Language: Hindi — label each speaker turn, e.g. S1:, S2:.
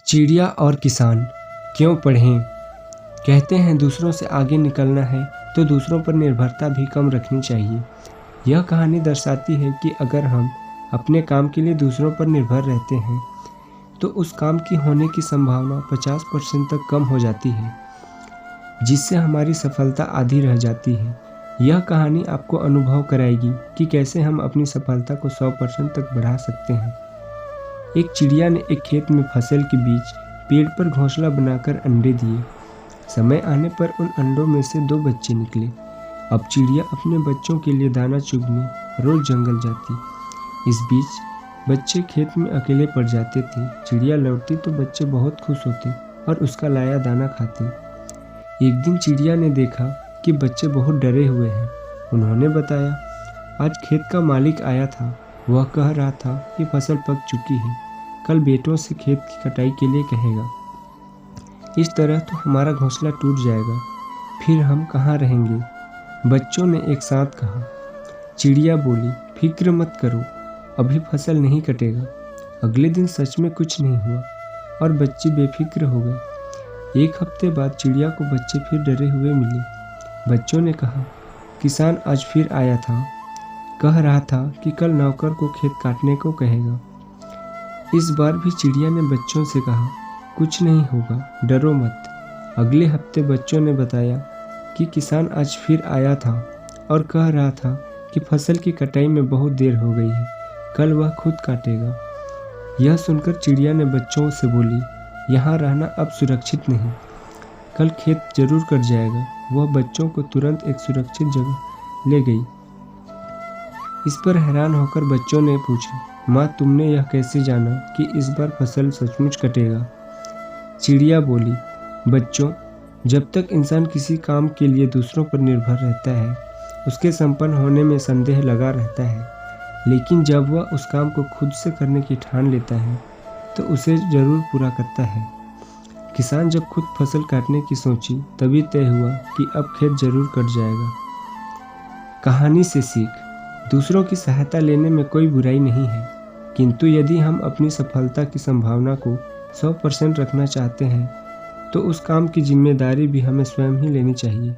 S1: चिड़िया और किसान क्यों पढ़ें। कहते हैं दूसरों से आगे निकलना है तो दूसरों पर निर्भरता भी कम रखनी चाहिए। यह कहानी दर्शाती है कि अगर हम अपने काम के लिए दूसरों पर निर्भर रहते हैं तो उस काम की होने की संभावना 50% तक कम हो जाती है, जिससे हमारी सफलता आधी रह जाती है। यह कहानी आपको अनुभव कराएगी कि कैसे हम अपनी सफलता को 100% तक बढ़ा सकते हैं। एक चिड़िया ने एक खेत में फसल के बीच पेड़ पर घोंसला बनाकर अंडे दिए। समय आने पर उन अंडों में से 2 बच्चे निकले। अब चिड़िया अपने बच्चों के लिए दाना चुगने रोज जंगल जाती। इस बीच बच्चे खेत में अकेले पड़ जाते थे। चिड़िया लौटती तो बच्चे बहुत खुश होते और उसका लाया दाना खाते। एक दिन चिड़िया ने देखा कि बच्चे बहुत डरे हुए हैं। उन्होंने बताया, आज खेत का मालिक आया था। वह कह रहा था कि फसल पक चुकी है, कल बेटों से खेत की कटाई के लिए कहेगा। इस तरह तो हमारा घोंसला टूट जाएगा, फिर हम कहाँ रहेंगे। बच्चों ने एक साथ कहा। चिड़िया बोली, फिक्र मत करो, अभी फसल नहीं कटेगा। अगले दिन सच में कुछ नहीं हुआ और बच्चे बेफिक्र हो गए। एक हफ्ते बाद चिड़िया को बच्चे फिर डरे हुए मिले। बच्चों ने कहा, किसान आज फिर आया था, कह रहा था कि कल नौकर को खेत काटने को कहेगा। इस बार भी चिड़िया ने बच्चों से कहा, कुछ नहीं होगा, डरो मत। अगले हफ्ते बच्चों ने बताया कि किसान आज फिर आया था और कह रहा था कि फसल की कटाई में बहुत देर हो गई है, कल वह खुद काटेगा। यह सुनकर चिड़िया ने बच्चों से बोली, यहाँ रहना अब सुरक्षित नहीं, कल खेत जरूर कट जाएगा। वह बच्चों को तुरंत एक सुरक्षित जगह ले गई। इस पर हैरान होकर बच्चों ने पूछा, माँ तुमने यह कैसे जाना कि इस बार फसल सचमुच कटेगा। चिड़िया बोली, बच्चों, जब तक इंसान किसी काम के लिए दूसरों पर निर्भर रहता है उसके संपन्न होने में संदेह लगा रहता है, लेकिन जब वह उस काम को खुद से करने की ठान लेता है तो उसे जरूर पूरा करता है। किसान जब खुद फसल काटने की सोची तभी तय हुआ कि अब खेत जरूर कट जाएगा। कहानी से सीख, दूसरों की सहायता लेने में कोई बुराई नहीं है, किंतु यदि हम अपनी सफलता की संभावना को 100% रखना चाहते हैं तो उस काम की जिम्मेदारी भी हमें स्वयं ही लेनी चाहिए।